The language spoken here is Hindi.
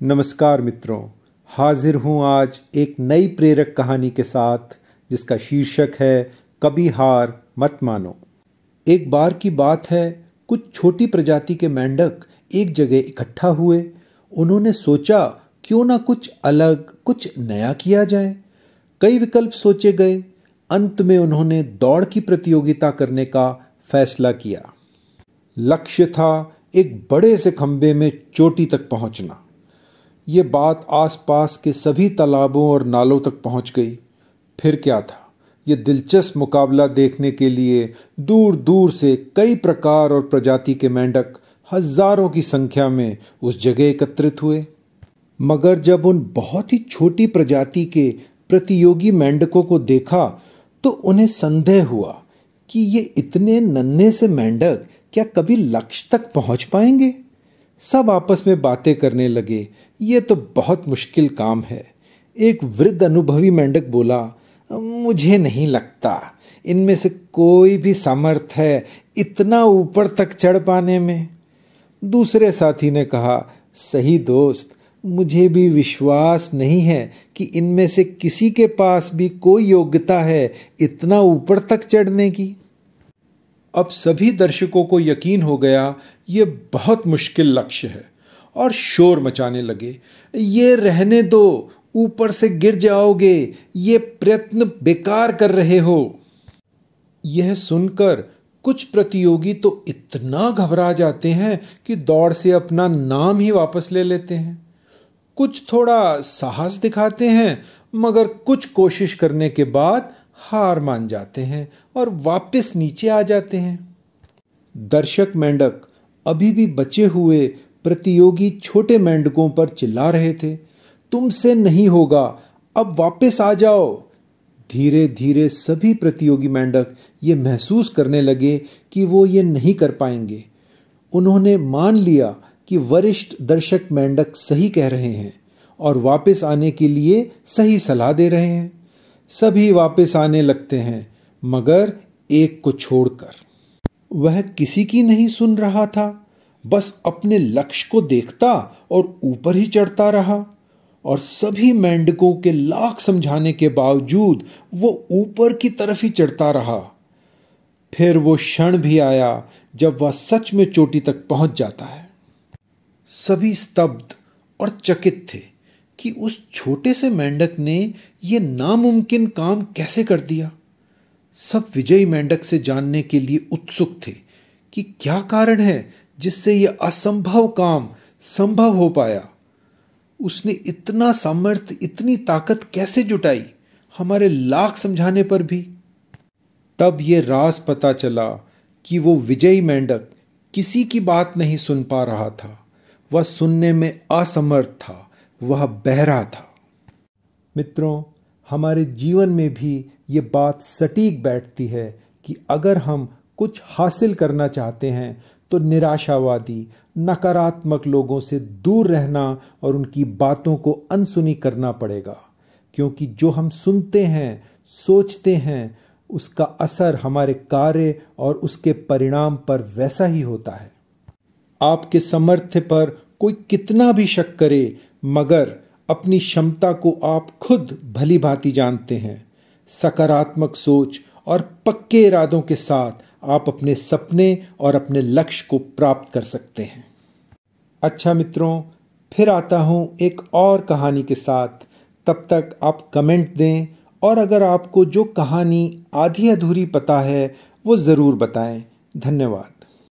नमस्कार मित्रों, हाजिर हूँ आज एक नई प्रेरक कहानी के साथ जिसका शीर्षक है कभी हार मत मानो। एक बार की बात है, कुछ छोटी प्रजाति के मेंढक एक जगह इकट्ठा हुए। उन्होंने सोचा क्यों ना कुछ अलग, कुछ नया किया जाए। कई विकल्प सोचे गए। अंत में उन्होंने दौड़ की प्रतियोगिता करने का फैसला किया। लक्ष्य था एक बड़े से खंबे में चोटी तक पहुंचना। ये बात आसपास के सभी तालाबों और नालों तक पहुंच गई। फिर क्या था, ये दिलचस्प मुकाबला देखने के लिए दूर दूर से कई प्रकार और प्रजाति के मेंढक हजारों की संख्या में उस जगह एकत्रित हुए। मगर जब उन बहुत ही छोटी प्रजाति के प्रतियोगी मेंढकों को देखा तो उन्हें संदेह हुआ कि ये इतने नन्हे से मेंढक क्या कभी लक्ष्य तक पहुंच पाएंगे। सब आपस में बातें करने लगे, ये तो बहुत मुश्किल काम है। एक वृद्ध अनुभवी मेंढक बोला, मुझे नहीं लगता इनमें से कोई भी सामर्थ है इतना ऊपर तक चढ़ पाने में। दूसरे साथी ने कहा, सही दोस्त, मुझे भी विश्वास नहीं है कि इनमें से किसी के पास भी कोई योग्यता है इतना ऊपर तक चढ़ने की। अब सभी दर्शकों को यकीन हो गया ये बहुत मुश्किल लक्ष्य है और शोर मचाने लगे, ये रहने दो, ऊपर से गिर जाओगे, ये प्रयत्न बेकार कर रहे हो। यह सुनकर कुछ प्रतियोगी तो इतना घबरा जाते हैं कि दौड़ से अपना नाम ही वापस ले लेते हैं। कुछ थोड़ा साहस दिखाते हैं, मगर कुछ कोशिश करने के बाद हार मान जाते हैं और वापस नीचे आ जाते हैं। दर्शक मेंढक अभी भी बचे हुए प्रतियोगी छोटे मेंढकों पर चिल्ला रहे थे, तुमसे नहीं होगा, अब वापस आ जाओ। धीरे धीरे सभी प्रतियोगी मेंढक ये महसूस करने लगे कि वो ये नहीं कर पाएंगे। उन्होंने मान लिया कि वरिष्ठ दर्शक मेंढक सही कह रहे हैं और वापस आने के लिए सही सलाह दे रहे हैं। सभी वापस आने लगते हैं, मगर एक को छोड़कर। वह किसी की नहीं सुन रहा था, बस अपने लक्ष्य को देखता और ऊपर ही चढ़ता रहा। और सभी मेंढकों के लाख समझाने के बावजूद वो ऊपर की तरफ ही चढ़ता रहा। फिर वो क्षण भी आया जब वह सच में चोटी तक पहुंच जाता है। सभी स्तब्ध और चकित थे कि उस छोटे से मेंढक ने यह नामुमकिन काम कैसे कर दिया। सब विजयी मेंढक से जानने के लिए उत्सुक थे कि क्या कारण है जिससे यह असंभव काम संभव हो पाया। उसने इतना सामर्थ्य, इतनी ताकत कैसे जुटाई, हमारे लाख समझाने पर भी। तब यह राज पता चला कि वो विजयी मेंढक किसी की बात नहीं सुन पा रहा था। वह सुनने में असमर्थ था, वह बहरा था। मित्रों, हमारे जीवन में भी ये बात सटीक बैठती है कि अगर हम कुछ हासिल करना चाहते हैं तो निराशावादी, नकारात्मक लोगों से दूर रहना और उनकी बातों को अनसुनी करना पड़ेगा, क्योंकि जो हम सुनते हैं, सोचते हैं, उसका असर हमारे कार्य और उसके परिणाम पर वैसा ही होता है। आपके सामर्थ्य पर कोई कितना भी शक करे, मगर अपनी क्षमता को आप खुद भली भांति जानते हैं। सकारात्मक सोच और पक्के इरादों के साथ आप अपने सपने और अपने लक्ष्य को प्राप्त कर सकते हैं। अच्छा मित्रों, फिर आता हूं एक और कहानी के साथ। तब तक आप कमेंट दें और अगर आपको जो कहानी आधी अधूरी पता है वो ज़रूर बताएं। धन्यवाद।